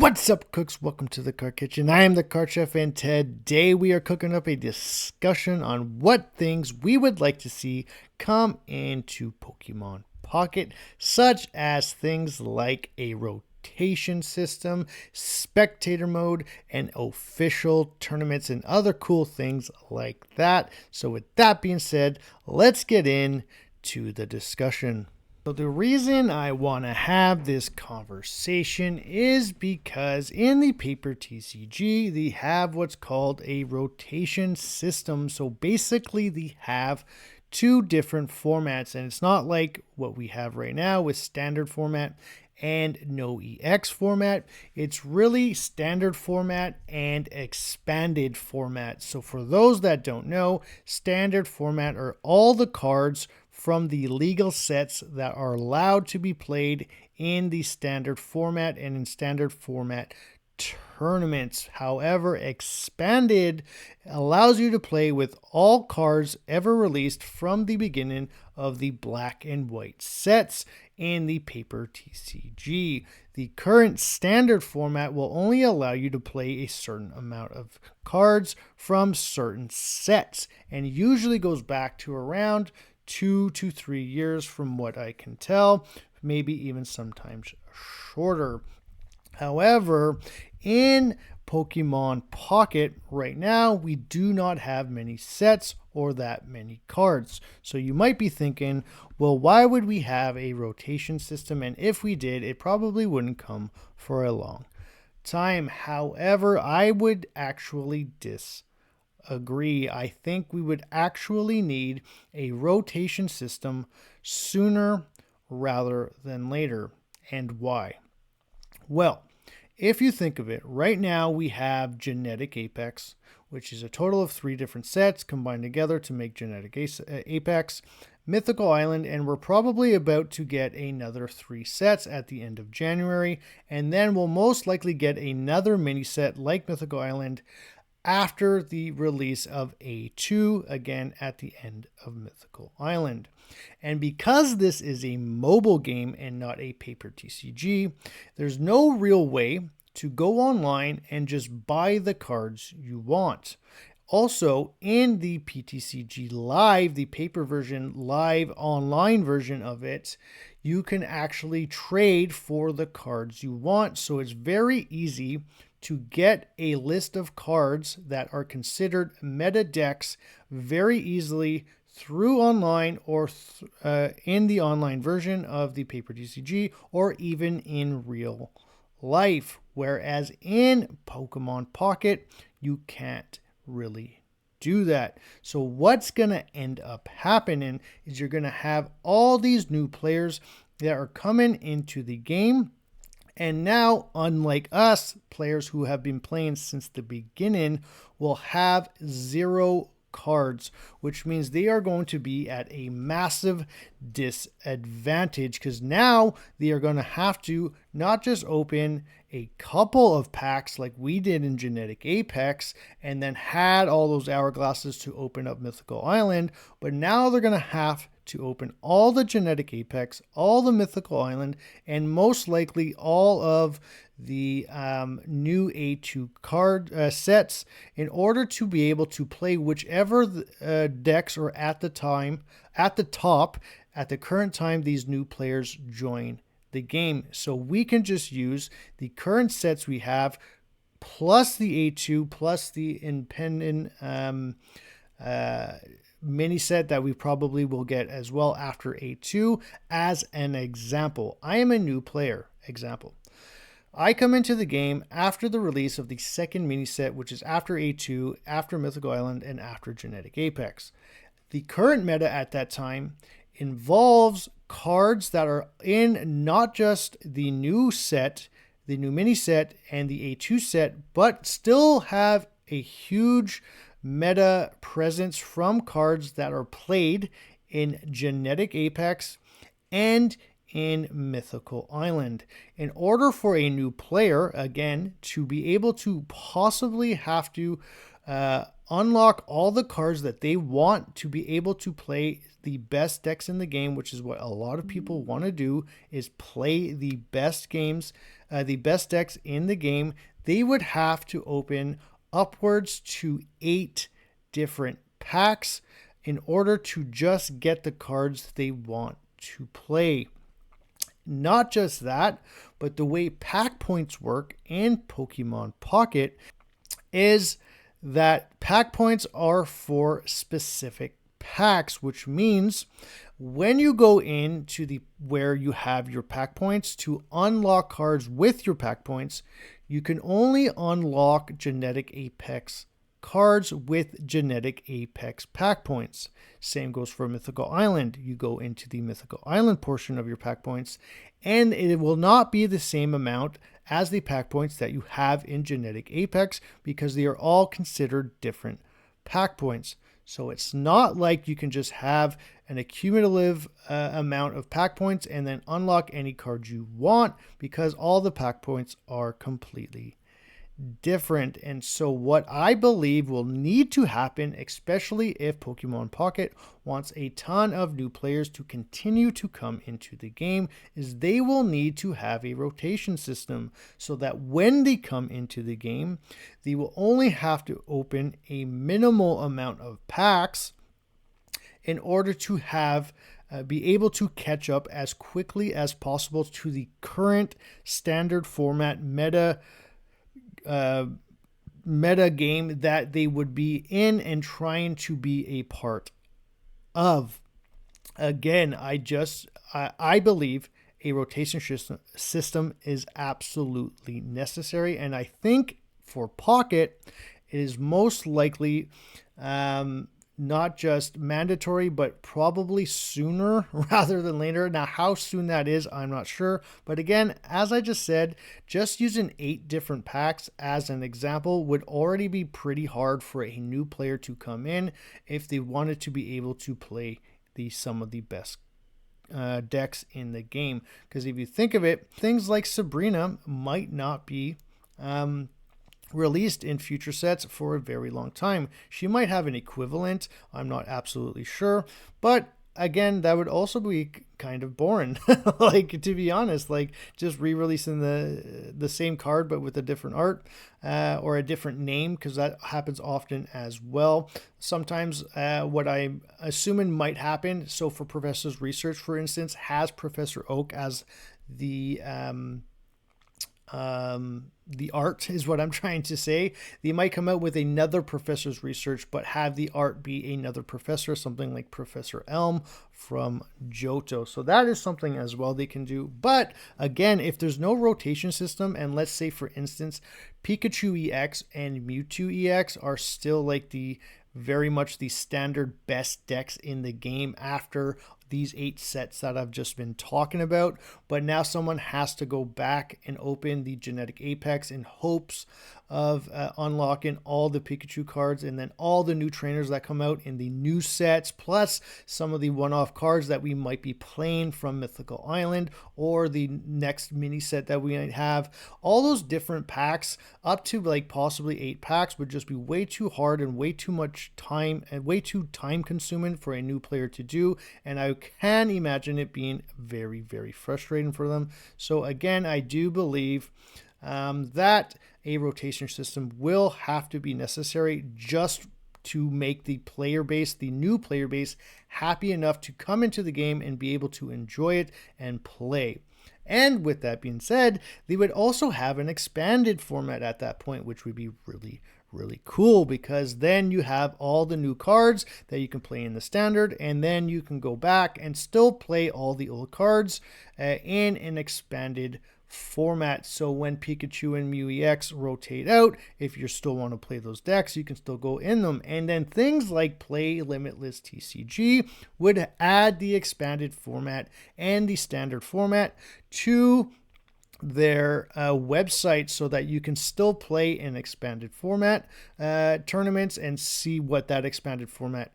What's up, cooks? Welcome to the Card Kitchen. I am the Card Chef, and today we are cooking up a discussion on what things we would like to see come into Pokemon Pocket, such as things like a rotation system, spectator mode, and official tournaments, and other cool things like that. So with that being said, let's get into the discussion. So the reason I want to have this conversation is because in the paper TCG, they have what's called a rotation system. So basically they have two different formats, and it's not like what we have right now with standard format and no EX format. It's really standard format and expanded format. So for those that don't know, standard format are all the cards from the legal sets that are allowed to be played in the standard format and in standard format tournaments. However, expanded allows you to play with all cards ever released from the beginning of the black and white sets in the paper TCG. The current standard format will only allow you to play a certain amount of cards from certain sets, and usually goes back to around 2 to 3 years from what I can tell, maybe even sometimes shorter. However, in Pokemon Pocket right now, we do not have many sets or that many cards. So you might be thinking, well, why would we have a rotation system? And if we did, it probably wouldn't come for a long time. However, I would actually disagree. I think we would actually need a rotation system sooner rather than later. And why? Well, if you think of it, right now we have Genetic Apex, which is a total of 3 different sets combined together to make Genetic Apex, Mythical Island, and we're probably about to get another 3 sets at the end of January, and then we'll most likely get another mini set like Mythical Island after the release of A2, again at the end of Mythical Island. And because this is a mobile game and not a paper TCG, there's no real way to go online and just buy the cards you want. Also, in the PTCG Live, the paper version, live online version of it, you can actually trade for the cards you want. So it's very easy to get a list of cards that are considered meta decks very easily through online or in the online version of the paper TCG, or even in real life. Whereas in Pokemon Pocket, you can't really do that. So what's going to end up happening is you're going to have all these new players that are coming into the game. And now, unlike us, players who have been playing since the beginning will have 0 cards, which means they are going to be at a massive disadvantage, because now they are going to have to not just open a couple of packs like we did in Genetic Apex and then had all those hourglasses to open up Mythical Island, but now they're going to have to open all the Genetic Apex, all the Mythical Island, and most likely all of the new A2 card sets in order to be able to play whichever decks are at the top at the current time these new players join the game. So we can just use the current sets we have plus the A2 plus the independent mini set that we probably will get as well after A2 as an example. I am a new player. Example. I come into the game after the release of the second mini set, which is after A2, after Mythical Island, and after Genetic Apex. The current meta at that time involves cards that are in not just the new set, the new mini set, and the A2 set, but still have a huge meta presence from cards that are played in Genetic Apex and in Mythical Island. In order for a new player, again, to be able to possibly have to unlock all the cards that they want to be able to play the best decks in the game, which is what a lot of people want to do, is play the best games the best decks in the game, they would have to open upwards to 8 different packs in order to just get the cards they want to play. Not just that, but the way pack points work in Pokemon Pocket is that pack points are for specific packs, which means when you go into the where you have your pack points to unlock cards with your pack points, you can only unlock Genetic Apex cards with Genetic Apex pack points. Same goes for Mythical Island. You go into the Mythical Island portion of your pack points, and it will not be the same amount as the pack points that you have in Genetic Apex because they are all considered different pack points. So it's not like you can just have an accumulative amount of pack points and then unlock any card you want because all the pack points are completely different. And so what I believe will need to happen, especially if Pokemon Pocket wants a ton of new players to continue to come into the game, is they will need to have a rotation system so that when they come into the game, they will only have to open a minimal amount of packs in order to have be able to catch up as quickly as possible to the current standard format meta game that they would be in and trying to be a part of. Again, I believe a rotation system is absolutely necessary, and I think for Pocket it is most likely not just mandatory, but probably sooner rather than later. Now, how soon that is, I'm not sure. But again, as I just said, just using 8 different packs as an example would already be pretty hard for a new player to come in if they wanted to be able to play some of the best decks in the game. Because if you think of it, things like Sabrina might not be released in future sets for a very long time. She might have an equivalent, I'm not absolutely sure, but again, that would also be kind of boring. Like, to be honest, like just re-releasing the same card but with a different art or a different name, because that happens often as well. Sometimes what I'm assuming might happen, so for Professor's Research, for instance, has Professor Oak as the art is what I'm trying to say. They might come out with another Professor's Research, but have the art be another professor, something like Professor Elm from Johto. So that is something as well they can do. But again, if there's no rotation system, and let's say, for instance, Pikachu EX and Mewtwo EX are still like the very much the standard best decks in the game after these 8 sets that I've just been talking about, but now someone has to go back and open the Genetic Apex in hopes of unlocking all the Pikachu cards and then all the new trainers that come out in the new sets, plus some of the one-off cards that we might be playing from Mythical Island or the next mini set that we might have. All those different packs, up to like possibly 8 packs, would just be way too hard and way too much time and way too time consuming for a new player to do, and I can imagine it being very, very frustrating for them. So again, I do believe that a rotation system will have to be necessary just to make the player base, the new player base, happy enough to come into the game and be able to enjoy it and play. And with that being said, they would also have an expanded format at that point, which would be really cool, because then you have all the new cards that you can play in the standard, and then you can go back and still play all the old cards in an expanded format. So when Pikachu and Mew EX rotate out, if you still want to play those decks, you can still go in them. And then things like Play Limitless TCG would add the expanded format and the standard format to their website so that you can still play in expanded format tournaments and see what that expanded format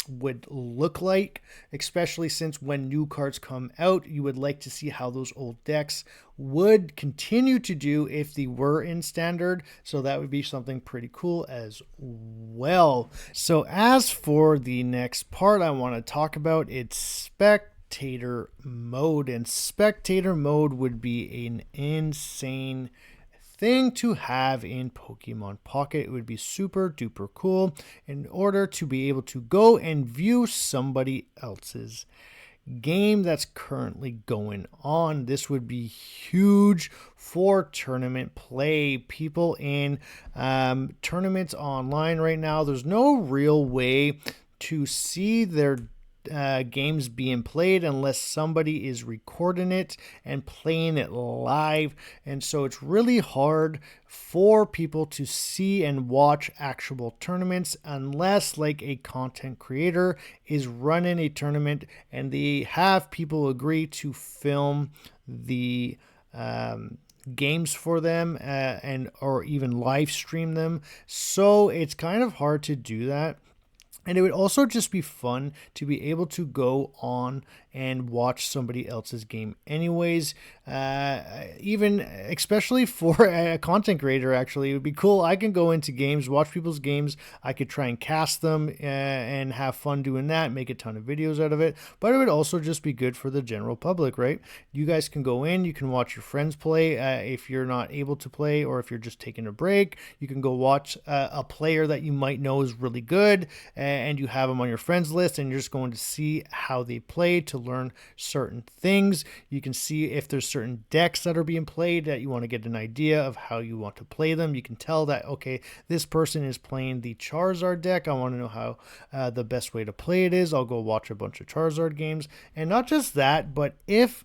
would look like, especially since when new cards come out, you would like to see how those old decks would continue to do if they were in standard. So that would be something pretty cool as well. So as for the next part I want to talk about, it's Spectator Mode. And Spectator Mode would be an insane thing to have in Pokemon Pocket. It would be super duper cool in order to be able to go and view somebody else's game that's currently going on. This would be huge for tournament play. People in tournaments online right now, there's no real way to see their games being played unless somebody is recording it and playing it live. And so it's really hard for people to see and watch actual tournaments unless like a content creator is running a tournament and they have people agree to film the games for them and or even live stream them. So it's kind of hard to do that. And it would also just be fun to be able to go on and watch somebody else's game anyways. Even especially for a content creator, actually, it would be cool. I can go into games, watch people's games. I could try and cast them and have fun doing that, make a ton of videos out of it. But it would also just be good for the general public, right? You guys can go in, you can watch your friends play. If you're not able to play or if you're just taking a break, you can go watch a player that you might know is really good and you have them on your friends list and you're just going to see how they play to learn certain things. You can see if there's certain decks that are being played that you want to get an idea of how you want to play them. You can tell that, okay, this person is playing the Charizard deck. I want to know how the best way to play it is. I'll go watch a bunch of Charizard games. And not just that, but if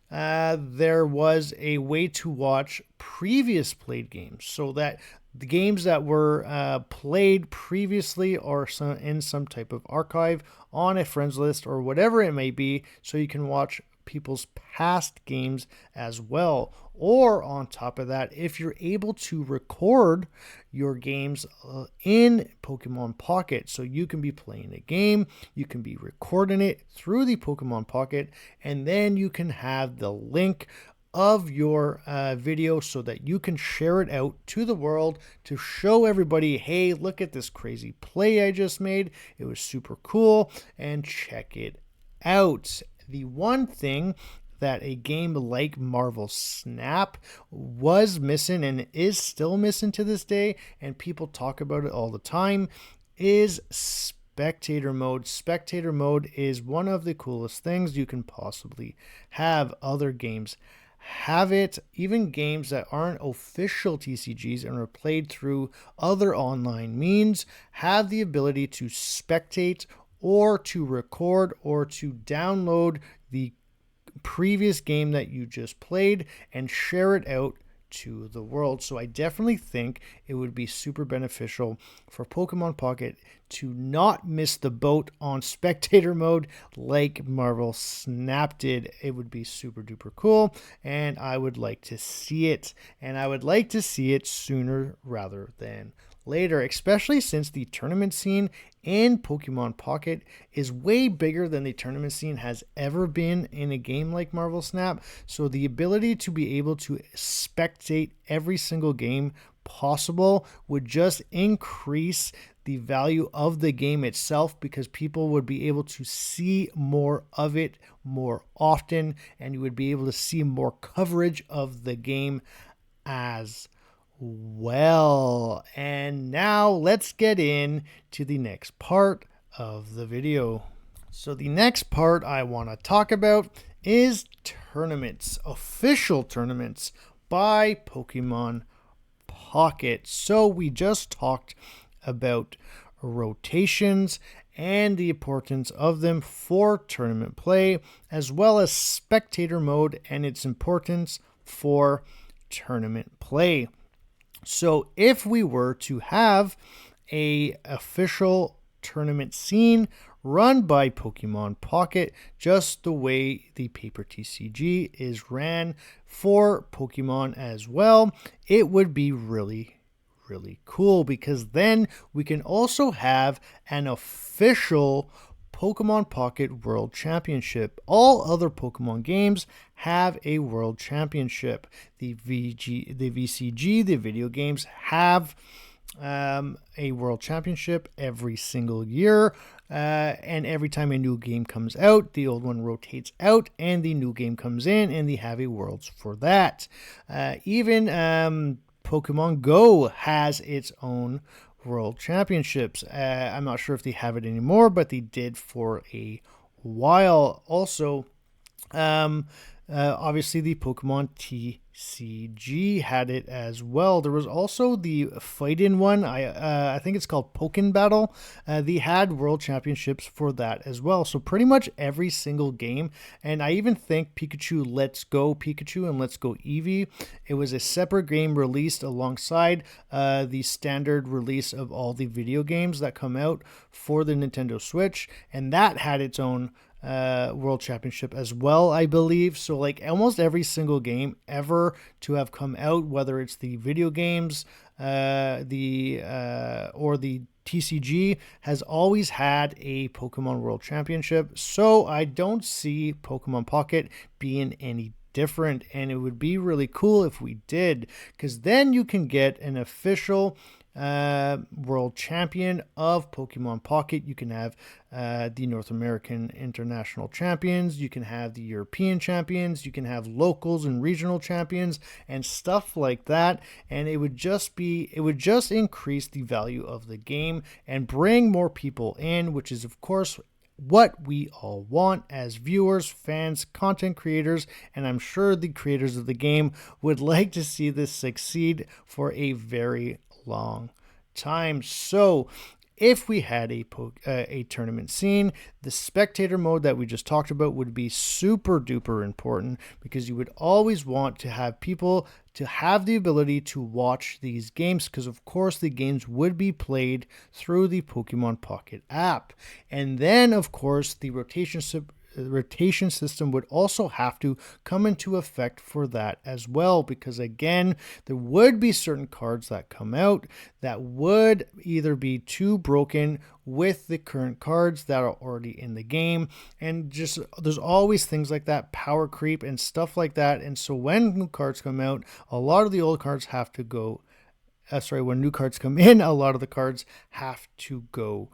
there was a way to watch previous played games so that the games that were played previously or in some type of archive on a friends list or whatever it may be, so you can watch people's past games as well. Or on top of that, if you're able to record your games in Pokemon Pocket, so you can be playing a game, you can be recording it through the Pokemon Pocket, and then you can have the link of your video so that you can share it out to the world to show everybody, hey, look at this crazy play I just made. It was super cool and check it out. The one thing that a game like Marvel Snap was missing and is still missing to this day, and people talk about it all the time, is Spectator Mode. Spectator Mode is one of the coolest things you can possibly have. Other games have it, even games that aren't official TCGs and are played through other online means have the ability to spectate or to record or to download the previous game that you just played and share it out to the world. So I definitely think it would be super beneficial for Pokemon Pocket to not miss the boat on Spectator Mode like Marvel Snap did. It would be super duper cool and I would like to see it, and I would like to see it sooner rather than later, especially since the tournament scene in Pokemon Pocket is way bigger than the tournament scene has ever been in a game like Marvel Snap. So the ability to be able to spectate every single game possible would just increase the value of the game itself, because people would be able to see more of it more often and you would be able to see more coverage of the game as well. And now let's get in to the next part of the video. So the next part I want to talk about is tournaments, official tournaments by Pokemon Pocket. So we just talked about rotations and the importance of them for tournament play, as well as Spectator Mode and its importance for tournament play. So if we were to have a official tournament scene run by Pokemon Pocket, just the way the paper TCG is ran for Pokemon as well, it would be really cool, because then we can also have an official Pokemon Pocket World Championship. All other Pokemon games have a World Championship. The VCG, the video games, have a world championship every single year. And every time a new game comes out, the old one rotates out and the new game comes in, and they have a worlds for that. Even Pokemon Go has its own world championships. I'm not sure if they have it anymore, but they did for a while. Also, obviously, the Pokemon TCG had it as well. There was also the fight-in one. I think it's called Pokken Battle. They had World Championships for that as well. So pretty much every single game, and I even think Pikachu Let's Go Pikachu and Let's Go Eevee, it was a separate game released alongside the standard release of all the video games that come out for the Nintendo Switch, and that had its own world championship as well, I believe. So like almost every single game ever to have come out, whether it's the video games, or the TCG, has always had a Pokemon World Championship. So I don't see Pokemon Pocket being any different, and it would be really cool if we did, because then you can get an official world champion of Pokemon Pocket. You can have the North American international champions, you can have the European champions, you can have locals and regional champions and stuff like that, and it would just increase the value of the game and bring more people in, which is of course what we all want as viewers, fans, content creators, and I'm sure the creators of the game would like to see this succeed for a very long time. So if we had a tournament scene, the spectator mode that we just talked about would be super duper important, because you would always want to have people to have the ability to watch these games, because of course the games would be played through the Pokemon Pocket app. And then of course the rotation system would also have to come into effect for that as well, because again, there would be certain cards that come out that would either be too broken with the current cards that are already in the game, and just there's always things like that, power creep and stuff like that. And so when new cards come out, a lot of the old cards have to go when new cards come in, a lot of the cards have to go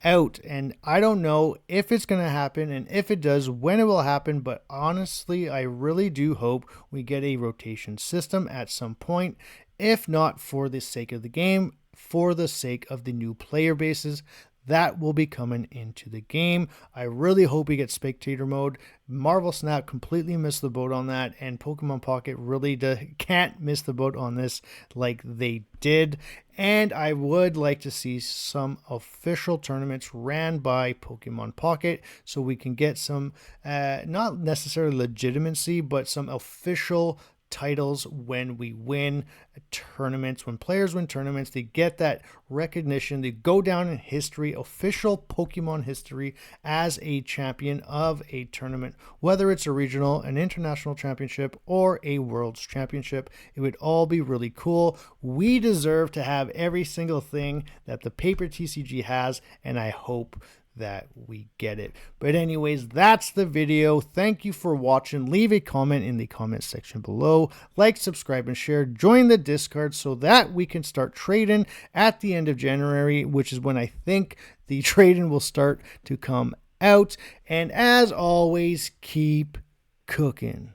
out. And I don't know if it's going to happen, and if it does, when it will happen, but honestly I really do hope we get a rotation system at some point, if not for the sake of the game, for the sake of the new player bases that will be coming into the game. I really hope we get Spectator Mode. Marvel Snap completely missed the boat on that, and Pokemon Pocket really can't miss the boat on this like they did. And I would like to see some official tournaments ran by Pokemon Pocket, so we can get some, not necessarily legitimacy, but some official titles when we win tournaments. When players win tournaments, they get that recognition. They go down in history, official Pokemon history, as a champion of a tournament, whether it's a regional, an international championship, or a world's championship. It would all be really cool. We deserve to have every single thing that the paper TCG has, and I hope that we get it. But anyways, that's the video. Thank you for watching. Leave a comment in the comment section below. Like, subscribe, and share. Join the Discord so that we can start trading at the end of January, which is when I think the trading will start to come out. And as always, keep cooking.